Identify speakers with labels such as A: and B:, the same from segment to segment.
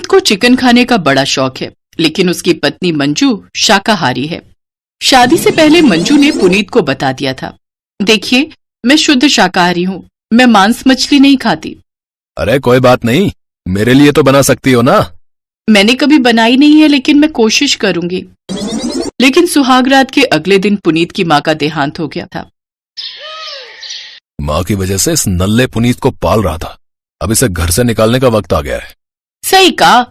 A: पुनीत को चिकन खाने का बड़ा शौक है, लेकिन उसकी पत्नी मंजू शाकाहारी है। शादी से पहले मंजू ने पुनीत को बता दिया था, देखिए मैं शुद्ध शाकाहारी हूँ, मैं मांस मछली नहीं खाती।
B: अरे कोई बात नहीं, मेरे लिए तो बना सकती हो ना।
A: मैंने कभी बनाई नहीं है, लेकिन मैं कोशिश करूंगी। लेकिन सुहाग रात के अगले दिन पुनीत की माँ का देहांत हो गया था।
B: माँ की वजह से इस नल्ले पुनीत को पाल रहा था, अब इसे घर से निकालने का वक्त आ गया है।
A: सही कहा,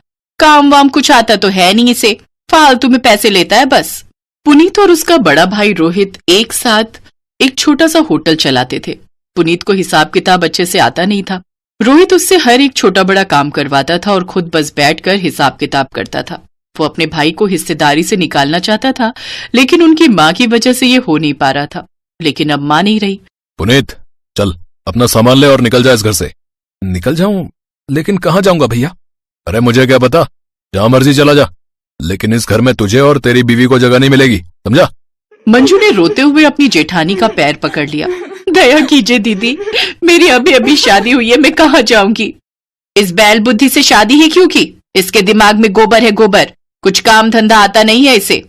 A: काम वाम कुछ आता तो है नहीं इसे, फालतू में पैसे लेता है बस। पुनीत और उसका बड़ा भाई रोहित एक साथ एक छोटा सा होटल चलाते थे। पुनीत को हिसाब किताब अच्छे से आता नहीं था। रोहित उससे हर एक छोटा बड़ा काम करवाता था और खुद बस बैठकर हिसाब किताब करता था। वो अपने भाई को हिस्सेदारी से निकालना चाहता था, लेकिन उनकी माँ की वजह से ये हो नहीं पा रहा था। लेकिन अब माँ नहीं रही।
B: पुनीत चल अपना सामान ले और निकल जा इस घर से। निकल जाऊं? लेकिन कहाँ जाऊंगा भैया? अरे मुझे क्या पता, जहां मर्जी चला जा, लेकिन इस घर में तुझे और तेरी बीवी को जगह नहीं मिलेगी, समझा?
A: मंजू ने रोते हुए अपनी जेठानी का पैर पकड़ लिया। दया कीजिए दीदी, मेरी अभी अभी शादी हुई है, मैं कहाँ जाऊंगी? इस बैल बुद्धि से शादी ही क्यों की? इसके दिमाग में गोबर है गोबर, कुछ काम धंधा आता नहीं है इसे।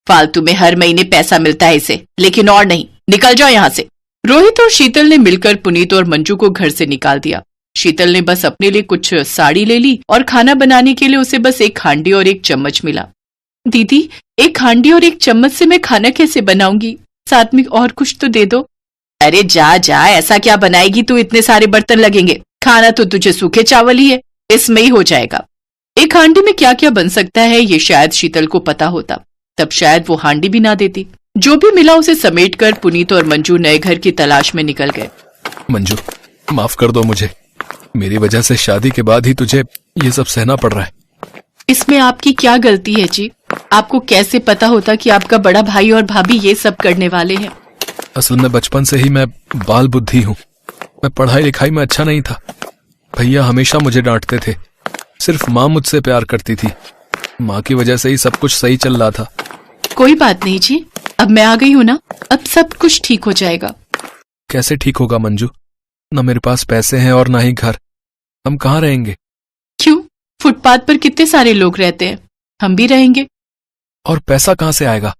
A: फालतू में हर महीने पैसा मिलता है इसे, लेकिन और नहीं। निकल जाओ यहाँ से। रोहित और शीतल ने मिलकर पुनीत और मंजू को घर से निकाल दिया। शीतल ने बस अपने लिए कुछ साड़ी ले ली और खाना बनाने के लिए उसे बस एक हांडी और एक चम्मच मिला। दीदी, एक हांडी और एक चम्मच से मैं खाना कैसे बनाऊंगी? साथ में और कुछ तो दे दो। अरे जा जा, ऐसा क्या बनाएगी तू, इतने सारे बर्तन लगेंगे, खाना तो तुझे सूखे चावल ही है, इसमें ही हो जाएगा। एक हांडी में क्या क्या बन सकता है ये शायद शीतल को पता होता, तब शायद वो हांडी भी ना देती। जो भी मिला उसे समेटकर पुनीत और मंजू नए घर की तलाश में निकल गए।
B: मंजू माफ कर दो मुझे, मेरी वजह से शादी के बाद ही तुझे ये सब सहना पड़ रहा है।
A: इसमें आपकी क्या गलती है जी? आपको कैसे पता होता कि आपका बड़ा भाई और भाभी ये सब करने वाले हैं?
B: असल में बचपन से ही मैं बाल बुद्धि हूँ, मैं पढ़ाई लिखाई में अच्छा नहीं था। भैया हमेशा मुझे डांटते थे, सिर्फ माँ मुझसे प्यार करती थी। माँ की वजह से ही सब कुछ सही चल रहा था।
A: कोई बात नहीं जी, अब मैं आ गई हूँ ना, अब सब कुछ ठीक हो जाएगा।
B: कैसे ठीक होगा मंजू? न मेरे पास पैसे हैं और ना ही घर, हम कहाँ रहेंगे?
A: क्यों? फुटपाथ पर कितने सारे लोग रहते हैं, हम भी रहेंगे।
B: और पैसा कहाँ से आएगा?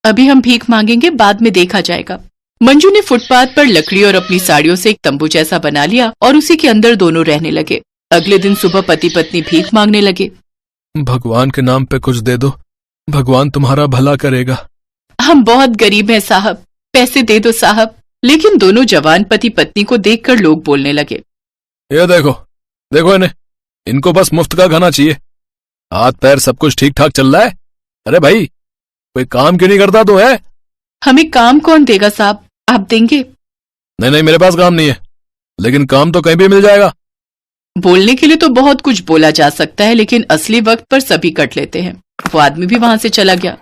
A: अभी हम भीख मांगेंगे, बाद में देखा जाएगा। मंजू ने फुटपाथ पर लकड़ी और अपनी साड़ियों से एक तंबू जैसा बना लिया और उसी के अंदर दोनों रहने लगे। अगले दिन सुबह पति पत्नी भीख मांगने लगे।
B: भगवान के नाम पे कुछ दे दो, भगवान तुम्हारा भला करेगा।
A: हम बहुत गरीब हैं साहब, पैसे दे दो साहब। लेकिन दोनों जवान पति पत्नी को देखकर लोग बोलने लगे,
B: ये देखो देखो इन्हें, इनको बस मुफ्त का खाना चाहिए, हाथ पैर सब कुछ ठीक ठाक चल रहा है। अरे भाई कोई काम क्यों नहीं करता तो है?
A: हमें काम कौन देगा साहब, आप देंगे?
B: नहीं नहीं, मेरे पास काम नहीं है, लेकिन काम तो कहीं भी मिल जाएगा।
A: बोलने के लिए तो बहुत कुछ बोला जा सकता है, लेकिन असली वक्त पर सभी कट लेते हैं। वो आदमी भी वहां से चला गया।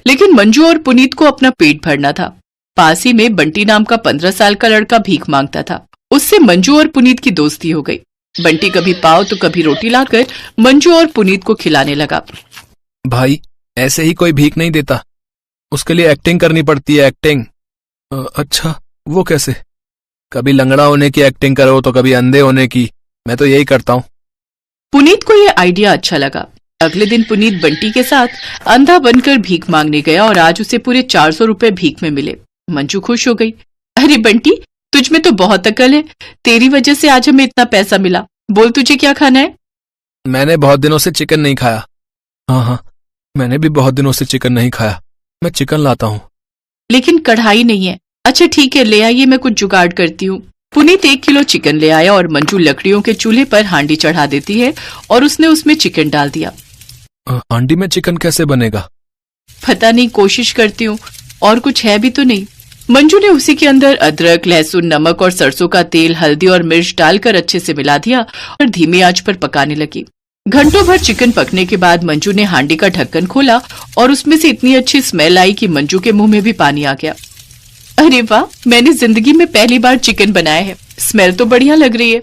A: लेकिन मंजू और पुनीत को अपना पेट भरना था। पास ही में बंटी नाम का 15 साल का लड़का भीख मांगता था। उससे मंजू और पुनीत की दोस्ती हो गई। बंटी कभी पाव तो कभी रोटी लाकर मंजू और पुनीत को खिलाने लगा।
B: भाई ऐसे ही कोई भीख नहीं देता, उसके लिए एक्टिंग करनी पड़ती है, एक्टिंग। अच्छा वो कैसे? कभी लंगड़ा होने की एक्टिंग करो तो कभी अंधे होने की, मैं तो यही करता हूँ।
A: पुनीत को यह आइडिया अच्छा लगा। अगले दिन पुनीत बंटी के साथ अंधा बनकर भीख मांगने गया और आज उसे पूरे 400 रुपए भीख में मिले। मंजू खुश हो गई। अरे बंटी, तुझ में तो बहुत अकल है, तेरी वजह से आज हमें इतना पैसा मिला। बोल तुझे क्या खाना है?
B: मैंने बहुत दिनों से चिकन नहीं खाया। हाँ, मैंने भी बहुत दिनों से चिकन नहीं खाया, मैं चिकन लाता हूँ।
A: लेकिन कढ़ाई नहीं है। अच्छा ठीक है, ले आइए, मैं कुछ जुगाड़ करती हूँ। पुनीत 1 किलो चिकन ले आया और मंजू लकड़ियों के चूल्हे पर हांडी चढ़ा देती है और उसने उसमें चिकन डाल दिया।
B: हांडी में चिकन कैसे बनेगा?
A: पता नहीं, कोशिश करती हूँ। और कुछ है भी तो नहीं। मंजू ने उसी के अंदर अदरक, लहसुन, नमक और सरसों का तेल, हल्दी और मिर्च डालकर अच्छे से मिला दिया और धीमी आंच पर पकाने लगी। घंटों भर चिकन पकने के बाद मंजू ने हांडी का ढक्कन खोला और उसमें से इतनी अच्छी स्मेल आई कि मंजू के मुंह में भी पानी आ गया। अरे वाह, मैंने जिंदगी में पहली बार चिकन बनाया है, स्मेल तो बढ़िया लग रही है।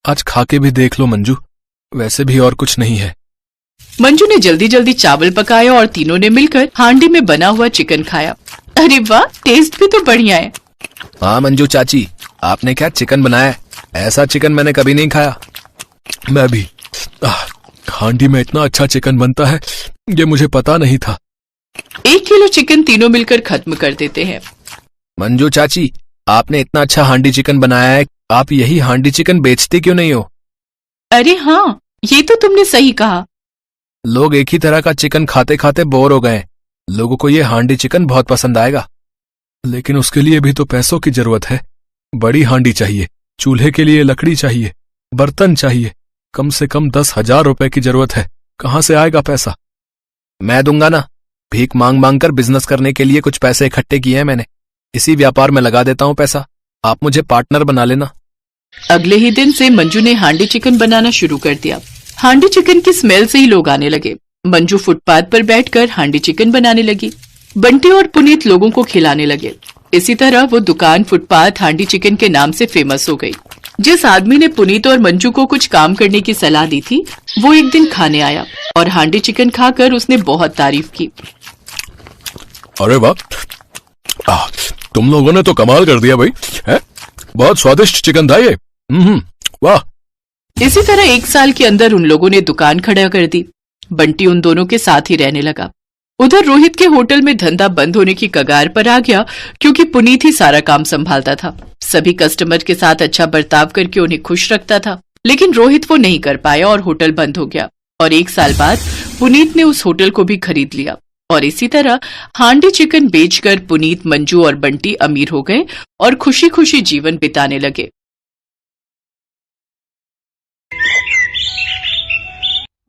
B: आज खा के भी देख लो मंजू, वैसे भी और कुछ नहीं है।
A: मंजू ने जल्दी जल्दी चावल पकाया और तीनों ने मिलकर हांडी में बना हुआ चिकन खाया। अरे वाह, टेस्ट भी तो बढ़िया है।
B: हाँ मंजू चाची, आपने क्या चिकन बनाया है? ऐसा चिकन मैंने कभी नहीं खाया। मैं भी हांडी में इतना अच्छा चिकन बनता है, ये मुझे पता नहीं था।
A: 1 किलो चिकन तीनों मिलकर खत्म कर देते हैं।
B: मंजू चाची, आपने इतना अच्छा हांडी चिकन बनाया है, आप यही हांडी चिकन बेचती क्यों नहीं हो?
A: अरे हाँ, ये तो तुमने सही कहा।
B: लोग एक ही तरह का चिकन खाते खाते बोर हो गए। लोगों को ये हांडी चिकन बहुत पसंद आएगा, लेकिन उसके लिए भी तो पैसों की जरूरत है। बड़ी हांडी चाहिए, चूल्हे के लिए लकड़ी चाहिए, बर्तन चाहिए, कम से कम 10,000 रुपए की जरूरत है। कहां से आएगा पैसा? मैं दूंगा ना, भीख मांग मांग कर बिजनेस करने के लिए कुछ पैसे इकट्ठे किए हैं मैंने, इसी व्यापार में लगा देता हूं पैसा। आप मुझे पार्टनर बना लेना।
A: अगले ही दिन से मंजू ने हांडी चिकन बनाना शुरू कर दिया। हांडी चिकन की स्मेल से ही लोग आने लगे। मंजू फुटपाथ पर बैठकर हांडी चिकन बनाने लगी। बंटी और पुनीत लोगों को खिलाने लगे। इसी तरह वो दुकान फुटपाथ हांडी चिकन के नाम से फेमस हो गई। जिस आदमी ने पुनीत और मंजू को कुछ काम करने की सलाह दी थी, वो एक दिन खाने आया और हांडी चिकन खाकर उसने बहुत तारीफ की।
B: अरे वाह, तुम लोगों ने तो कमाल कर दिया भाई, है? बहुत स्वादिष्ट चिकन था ये। वाह।
A: इसी तरह 1 साल के अंदर उन लोगों ने दुकान खड़ा कर दी। बंटी उन दोनों के साथ ही रहने लगा। उधर रोहित के होटल में धंधा बंद होने की कगार पर आ गया, क्योंकि पुनीत ही सारा काम संभालता था। सभी कस्टमर के साथ अच्छा बर्ताव करके उन्हें खुश रखता था, लेकिन रोहित वो नहीं कर पाया और होटल बंद हो गया। और 1 साल बाद पुनीत ने उस होटल को भी खरीद लिया। और इसी तरह हांडी चिकन बेचकर पुनीत, मंजू और बंटी अमीर हो गए और खुशी खुशी जीवन बिताने लगे।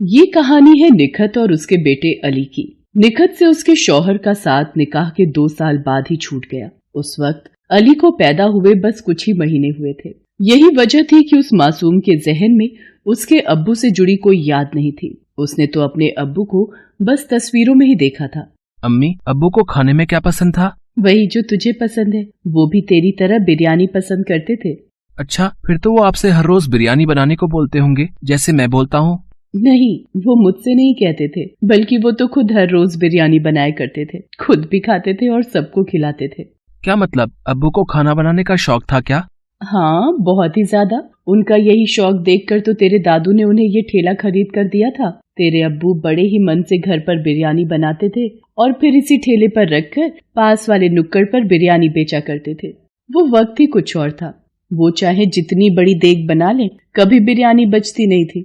A: ये कहानी है निखत और उसके बेटे अली की। निखत से उसके शौहर का साथ निकाह के 2 साल बाद ही छूट गया। उस वक्त अली को पैदा हुए बस कुछ ही महीने हुए थे। यही वजह थी कि उस मासूम के जहन में उसके अब्बू से जुड़ी कोई याद नहीं थी। उसने तो अपने अब्बू को बस तस्वीरों में ही देखा था।
C: अम्मी, अब्बू को खाने में क्या पसंद था?
A: वही जो तुझे पसंद है। वो भी तेरी तरह बिरयानी पसंद करते थे।
C: अच्छा, फिर तो वो आपसे हर रोज बिरयानी बनाने को बोलते होंगे, जैसे मैं बोलता हूँ।
A: नहीं, वो मुझसे नहीं कहते थे, बल्कि वो तो खुद हर रोज बिरयानी बनाया करते थे। खुद भी खाते थे और सबको खिलाते थे।
C: क्या मतलब, अब्बू को खाना बनाने का शौक था क्या?
A: हाँ, बहुत ही ज्यादा। उनका यही शौक देखकर तो तेरे दादू ने उन्हें ये ठेला खरीद कर दिया था। तेरे अब्बू बड़े ही मन से घर पर बिरयानी बनाते थे और फिर इसी ठेले पर रखकर पास वाले नुक्कड़ पर बिरयानी बेचा करते थे। वो वक्त ही कुछ और था। वो चाहे जितनी बड़ी देग बना ले, कभी बिरयानी बचती नहीं थी।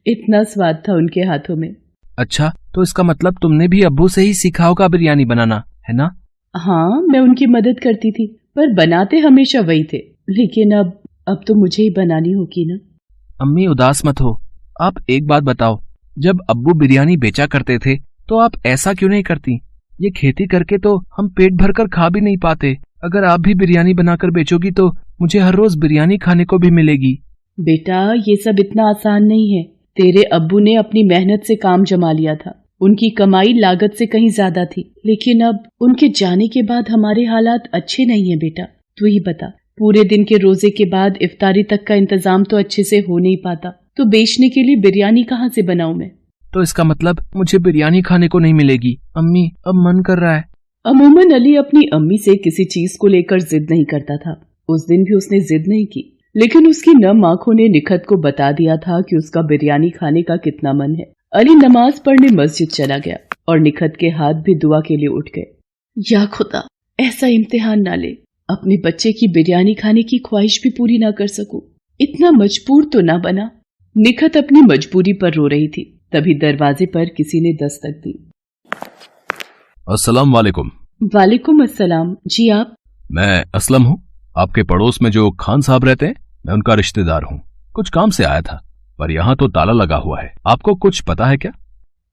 A: इतना स्वाद था उनके हाथों में।
C: अच्छा, तो इसका मतलब तुमने भी अब्बू से ही सीखा होगा बिरयानी बनाना, है ना?
A: हाँ, मैं उनकी मदद करती थी, पर बनाते हमेशा वही थे। लेकिन अब तो मुझे ही बनानी होगी ना।
C: अम्मी, उदास मत हो। आप एक बात बताओ, जब अब्बू बिरयानी बेचा करते थे तो आप ऐसा क्यों नहीं करती? ये खेती करके तो हम पेट भरकर खा भी नहीं पाते। अगर आप भी बिरयानी बनाकर बेचोगी तो मुझे हर रोज बिरयानी खाने को भी मिलेगी।
A: बेटा, ये सब इतना आसान नहीं है। तेरे अब्बू ने अपनी मेहनत से काम जमा लिया था। उनकी कमाई लागत से कहीं ज्यादा थी। लेकिन अब उनके जाने के बाद हमारे हालात अच्छे नहीं है बेटा। तू ही बता, पूरे दिन के रोजे के बाद इफ्तारी तक का इंतजाम तो अच्छे से हो नहीं पाता, तो बेचने के लिए बिरयानी कहाँ से बनाऊं मैं?
C: तो इसका मतलब मुझे बिरयानी खाने को नहीं मिलेगी। अम्मी, अब मन कर रहा है।
A: अमूमन अली अपनी अम्मी से किसी चीज को लेकर जिद नहीं करता था। उस दिन भी उसने जिद नहीं की, लेकिन उसकी नम आंखों ने निखत को बता दिया था कि उसका बिरयानी खाने का कितना मन है। अली नमाज पढ़ने मस्जिद चला गया और निखत के हाथ भी दुआ के लिए उठ गए। या खुदा, ऐसा इम्तिहान ना ले, अपने बच्चे की बिरयानी खाने की ख्वाहिश भी पूरी ना कर सकूं। इतना मजबूर तो ना बना। निखत अपनी मजबूरी पर रो रही थी, तभी दरवाजे पर किसी ने दस्तक दी।
B: अस्सलाम वालेकुम।
A: वालेकुम अस्सलाम। जी आप?
B: मैं असलम हूँ। आपके पड़ोस में जो खान साहब रहते हैं, मैं उनका रिश्तेदार हूँ। कुछ काम से आया था, पर यहाँ तो ताला लगा हुआ है। आपको कुछ पता है क्या?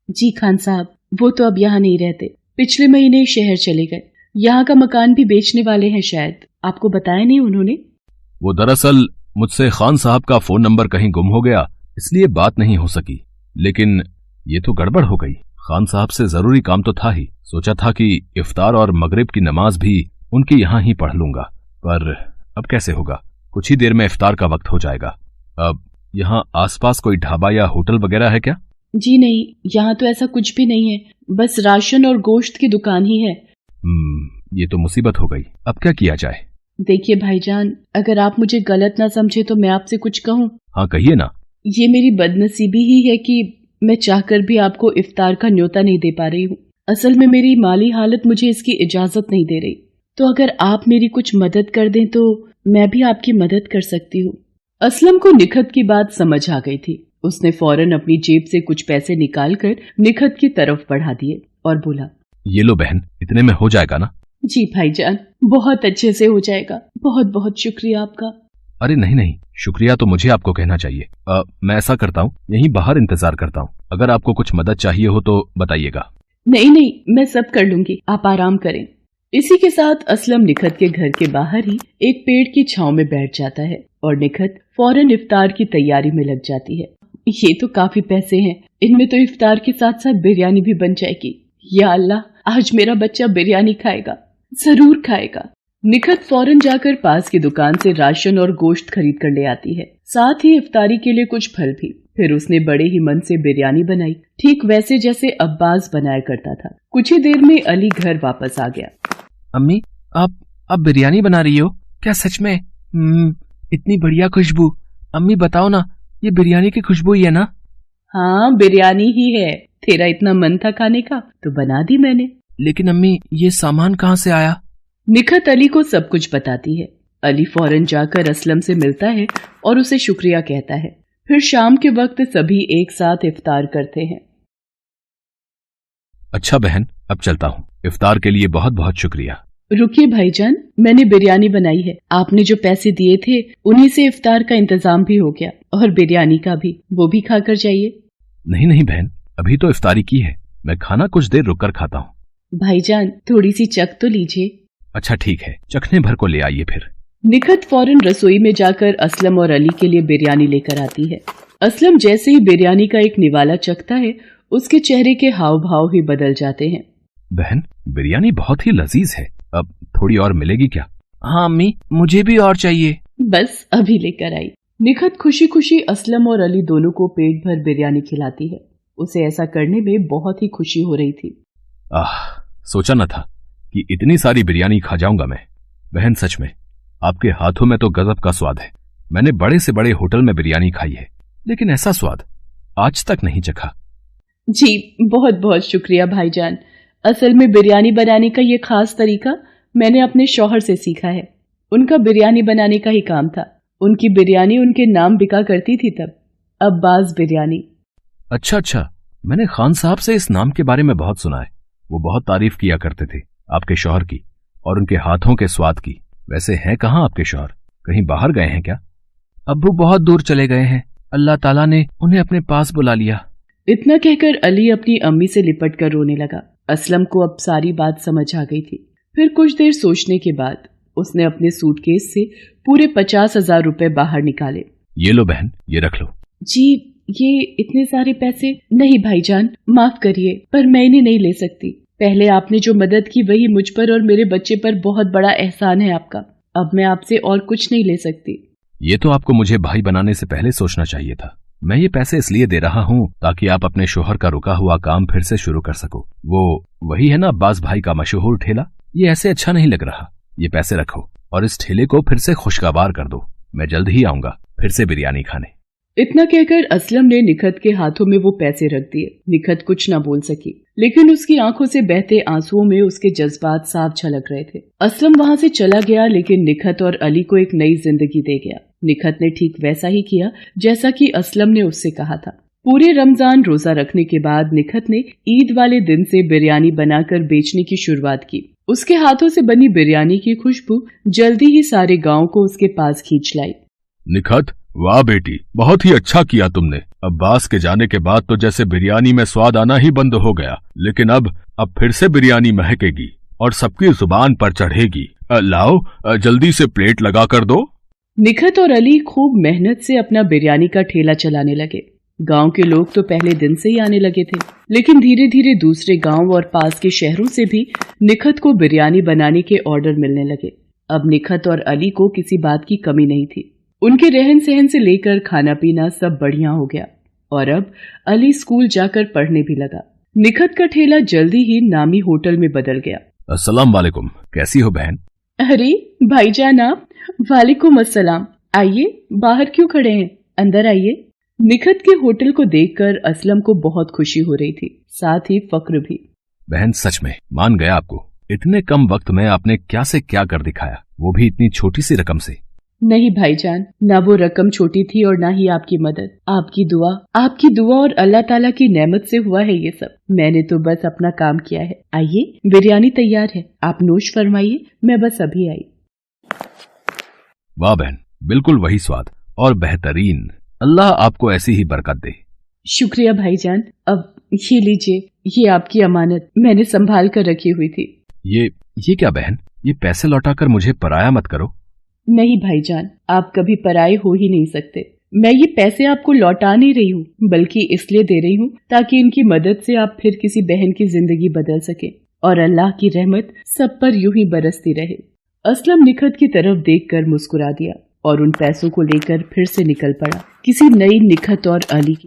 A: जी खान साहब, वो तो अब यहाँ नहीं रहते। पिछले महीने शहर चले गए। यहाँ का मकान भी बेचने वाले हैं शायद। आपको बताया नहीं उन्होंने?
B: वो दरअसल मुझसे खान साहब का फोन नंबर कहीं गुम हो गया, इसलिए बात नहीं हो सकी। लेकिन ये तो गड़बड़ हो गई। खान साहब से जरूरी काम तो था ही। सोचा था कि इफ्तार और मगरिब की नमाज भी उनकी यहाँ ही पढ़ लूंगा, पर अब कैसे होगा? कुछ ही देर में इफ्तार का वक्त हो जाएगा। अब यहाँ आसपास कोई ढाबा या होटल वगैरह है क्या?
A: जी नहीं, यहाँ तो ऐसा कुछ भी नहीं है। बस राशन और गोश्त की दुकान ही है।
B: ये तो मुसीबत हो गई। अब क्या किया जाए?
A: देखिए भाईजान, अगर आप मुझे गलत ना समझे तो मैं आपसे कुछ कहूँ।
B: हाँ कहिए ना।
A: ये मेरी बदनसीबी ही है कि मैं चाहकर भी आपको इफ्तार का न्योता नहीं दे पा रही हूँ। असल में मेरी माली हालत मुझे इसकी इजाजत नहीं दे रही, तो अगर आप मेरी कुछ मदद कर दें तो मैं भी आपकी मदद कर सकती हूँ। असलम को निखत की बात समझ आ गई थी। उसने फौरन अपनी जेब से कुछ पैसे निकालकर निखत की तरफ बढ़ा दिए और बोला,
C: ये लो बहन, इतने में हो जाएगा ना?
A: जी भाईजान, बहुत अच्छे से हो जाएगा, बहुत बहुत शुक्रिया आपका।
C: अरे नहीं नहीं, शुक्रिया तो मुझे आपको कहना चाहिए। मैं ऐसा करता हूँ, यहीं बाहर इंतजार करता हूँ। अगर आपको कुछ मदद चाहिए हो तो बताइएगा।
A: नहीं नहीं, मैं सब कर लूंगी, आप आराम करें। इसी के साथ असलम निखत के घर के बाहर ही एक पेड़ की छांव में बैठ जाता है और निखत फौरन इफ्तार की तैयारी में लग जाती है। ये तो काफी पैसे हैं, इनमें तो इफ्तार के साथ साथ बिरयानी भी बन जाएगी। या अल्लाह, आज मेरा बच्चा बिरयानी खाएगा, जरूर खाएगा। निखत फौरन जाकर पास की दुकान से राशन और गोश्त खरीद कर ले आती है, साथ ही इफ्तारी के लिए कुछ फल भी। फिर उसने बड़े ही मन से बिरयानी बनाई, ठीक वैसे जैसे अब्बास बनाया करता था। कुछ ही देर में अली घर वापस आ गया।
C: अम्मी, आप बिरयानी बना रही हो क्या? सच में? इतनी बढ़िया खुशबू। अम्मी बताओ ना, ये बिरयानी की खुशबू ही है ना?
A: हाँ, बिरयानी ही है। तेरा इतना मन था खाने का तो बना दी मैंने।
C: लेकिन अम्मी, ये सामान कहाँ से आया?
A: निखत अली को सब कुछ बताती है। अली फौरन जाकर असलम से मिलता है और उसे शुक्रिया कहता है। फिर शाम के वक्त सभी एक साथ इफ्तार करते हैं।
C: अच्छा बहन, अब चलता हूँ। इफ्तार के लिए बहुत बहुत शुक्रिया।
A: रुकिए भाईजान, मैंने बिरयानी बनाई है। आपने जो पैसे दिए थे उन्हीं से इफ्तार का इंतजाम भी हो गया और बिरयानी का भी, वो भी खाकर जाइए।
C: नहीं नहीं बहन, अभी तो इफ्तारी की है, मैं खाना कुछ देर रुककर खाता हूँ।
A: भाईजान, थोड़ी सी चख तो लीजिए।
C: अच्छा ठीक है, चखने भर को ले आइए फिर।
A: निखत फौरन रसोई में जाकर असलम और अली के लिए बिरयानी लेकर आती है। असलम जैसे ही बिरयानी का एक निवाला चखता है, उसके चेहरे के हाव भाव ही बदल जाते हैं।
C: बहन, बिरयानी बहुत ही लजीज है, अब थोड़ी और मिलेगी क्या? हाँ अम्मी, मुझे भी और चाहिए।
A: बस अभी लेकर आई। निखत खुशी खुशी असलम और अली दोनों को पेट भर बिरयानी खिलाती है। उसे ऐसा करने में बहुत ही खुशी हो रही थी।
C: सोचा न था कि इतनी सारी बिरयानी खा जाऊंगा मैं। बहन सच में आपके हाथों में तो गजब का स्वाद है। मैंने बड़े से बड़े होटल में बिरयानी खाई है, लेकिन ऐसा स्वाद आज तक नहीं चखा।
A: जी बहुत बहुत शुक्रिया भाईजान। असल में बिरयानी बनाने का ये खास तरीका मैंने अपने शौहर से सीखा है। उनका बिरयानी बनाने का ही काम था। उनकी बिरयानी उनके नाम बिका करती थी तब, अब्बास बिरयानी।
C: अच्छा, मैंने खान साहब से इस नाम के बारे में बहुत सुना है। वो बहुत तारीफ किया करते थे आपके शौहर की और उनके हाथों के स्वाद की। वैसे हैं कहाँ आपके शौहर? कहीं बाहर गए हैं क्या? अब्बू बहुत दूर चले गए हैं, अल्लाह ताला ने उन्हें अपने पास बुला लिया।
A: इतना कहकर अली अपनी अम्मी से लिपट कर रोने लगा। असलम को अब सारी बात समझ आ गई थी। फिर कुछ देर सोचने के बाद उसने अपने सूटकेस से पूरे 50,000 रुपए बाहर निकाले।
C: ये लो बहन, ये रख लो।
A: जी, ये इतने सारे पैसे? नहीं भाईजान, माफ करिए, पर मैं इन्हें नहीं ले सकती। पहले आपने जो मदद की वही मुझ पर और मेरे बच्चे पर बहुत बड़ा एहसान है आपका। अब मैं आपसे और कुछ नहीं ले सकती।
C: ये तो आपको मुझे भाई बनाने से पहले सोचना चाहिए था। मैं ये पैसे इसलिए दे रहा हूँ ताकि आप अपने शोहर का रुका हुआ काम फिर से शुरू कर सको। वो वही है ना अब्बास भाई का मशहूर ठेला? ये ऐसे अच्छा नहीं लग रहा। ये पैसे रखो और इस ठेले को फिर से खुशगवार कर दो। मैं जल्द ही आऊंगा फिर से बिरयानी खाने।
A: इतना कहकर असलम ने निखत के हाथों में वो पैसे रख दिए। निखत कुछ न बोल सकी, लेकिन उसकी आंखों से बहते आंसुओं में उसके जज्बात साफ झलक रहे थे। असलम वहां से चला गया, लेकिन निखत और अली को एक नई जिंदगी दे गया। निखत ने ठीक वैसा ही किया जैसा कि असलम ने उससे कहा था। पूरे रमजान रोजा रखने के बाद निखत ने ईद वाले दिन से बिरयानी बनाकर बेचने की शुरुआत की। उसके हाथों से बनी बिरयानी की खुशबू जल्दी ही सारे गांव को उसके पास खींच लाई।
C: निखत, वाह बेटी, बहुत ही अच्छा किया तुमने। अब्बास के जाने के बाद तो जैसे बिरयानी में स्वाद आना ही बंद हो गया, लेकिन अब फिर से बिरयानी महकेगी और सबकी जुबान पर चढ़ेगी। लाओ जल्दी से प्लेट लगा कर दो।
A: निखत और अली खूब मेहनत से अपना बिरयानी का ठेला चलाने लगे। गांव के लोग तो पहले दिन से ही आने लगे थे, लेकिन धीरे धीरे दूसरे गांव और पास के शहरों से भी निखत को बिरयानी बनाने के ऑर्डर मिलने लगे। अब निखत और अली को किसी बात की कमी नहीं थी। उनके रहन सहन से लेकर खाना पीना सब बढ़िया हो गया और अब अली स्कूल जाकर पढ़ने भी लगा। निखत का ठेला जल्दी ही नामी होटल में बदल गया।
C: अस्सलाम वालेकुम, कैसी हो बहन?
A: अरे भाईजान आप? वालेकुम अस्सलाम। आइए, बाहर क्यों खड़े हैं, अंदर आइए। निखत के होटल को देखकर असलम को बहुत खुशी हो रही थी, साथ ही फक्र भी।
C: बहन सच में मान गया आपको। इतने कम वक्त में आपने क्या से क्या कर दिखाया, वो भी इतनी छोटी सी रकम से।
A: नहीं भाईजान, ना वो रकम छोटी थी और ना ही आपकी मदद। आपकी दुआ और अल्लाह ताला की नेमत से हुआ है ये सब। मैंने तो बस अपना काम किया है। आइए, बिरयानी तैयार है, आप नोश फरमाइए, मैं बस अभी आई।
C: वाह बहन, बिल्कुल वही स्वाद और बेहतरीन। अल्लाह आपको ऐसी ही बरकत दे।
A: शुक्रिया भाईजान। अब ये लीजिए, ये आपकी अमानत मैंने संभाल कर रखी हुई थी।
C: ये क्या बहन, ये पैसे लौटाकर मुझे पराया मत करो।
A: नहीं भाईजान, आप कभी पराये हो ही नहीं सकते। मैं ये पैसे आपको लौटा नहीं रही हूँ, बल्कि इसलिए दे रही हूँ ताकि इनकी मदद से आप फिर किसी बहन की जिंदगी बदल सके और अल्लाह की रहमत सब पर यूं ही बरसती रहे। असलम निखत की तरफ देखकर मुस्कुरा दिया और उन पैसों को लेकर फिर से निकल पड़ा किसी नई निखत और अली की